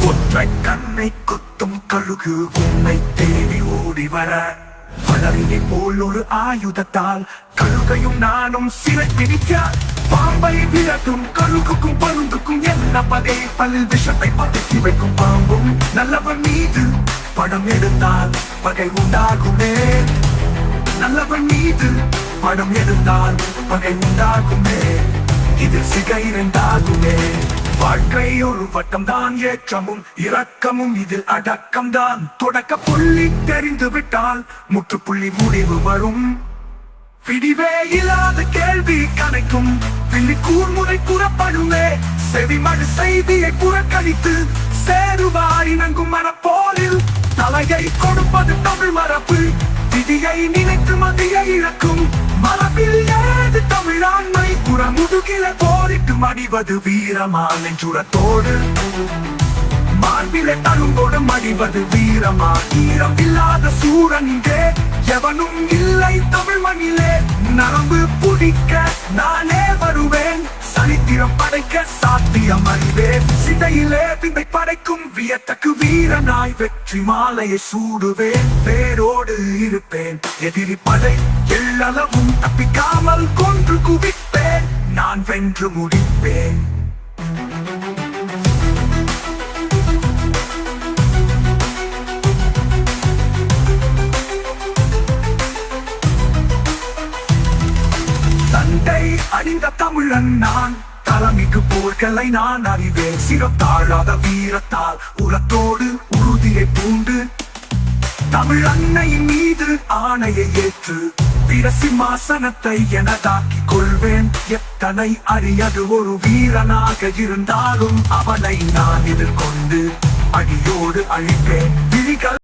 ஒற்றை கண்ணை குத்தும் கழுகு உன்னை தேடி ஓடி வர வளரினை போல் ஒரு ஆயுதத்தால் கழுகையும் நானும் சிறை பிடிக்க பாம்பை விரட்டும் கழுகுக்கும் பருந்துக்கும் என்ன பகை பல் விஷத்தை பதுக்கி வைக்கும் பாம்பும் நல்லவன் மீது படம் எடுத்தால் பகை உண்டாகுமே நல்லவன் மீது படம் எடுத்தால் பகை உண்டாகுமே இதில் சிகை இரண்டாகுமே வாழ்க்கை ஒரு வட்டம் தான் ஏற்றமும் இரக்கமும் இதில் அடக்கம் தான் தொடக்க புள்ளி தெரிந்து விட்டால் முற்றுப்புள்ளி முடிவு வரும் விடிவே இல்லாத கேள்வி கணக்கும் வில்லி கூர்முறை கூறப்படுமே செவிமடு செய்தியை புறக்கணித்து சேருவாய் இணங்கும் மனப்போரில் தலையை கொடுப்பது தமிழ் மரபு விதியை நினைத்து மதியை இழக்கும் மரபில் ஏது தமிழாண்மை புறமுதுகில போரிட்டு மடிவது வீரமான நெஞ்சுரத்தோடு மார்பிலை தழும்போடு மடிவது வீரமா ஈரம் இல்லாத சூரன் இங்கே எவனும் இல்லை தமிழ் மண்ணிலே நரம்பு புடிக்க நானே வருவேன் சரித்திரம் படைக்க சாத்தியம் அறிவேன் சிதையிலே பின்பை படைக்கும் வியத்தக்கு வீரனாய் வெற்றி மாலையை சூடுவேன் வேரோடு இருப்பேன் எதிரி படை எல்லளவும் தப்பிக்காமல் கொன்று குவிப்பேன் நான் வென்று முடிப்பேன் தந்தை அணிந்த தமிழன் நான் தலைமைக்கு போர்களை நான் அறிவேன் சிறத்தாழாத வீரத்தால் உரத்தோடு உறுதியை பூண்டு தமிழ் அன்னையின் மீது ஆணையை ஏற்று வீர சிம்மாசனத்தை எனதாக்கிக் கொள்வேன் எத்தனை அறியது ஒரு வீரனாக இருந்தாலும் அவனை நான் எதிர்கொண்டு அடியோடு அழிப்பேன் விழிகள்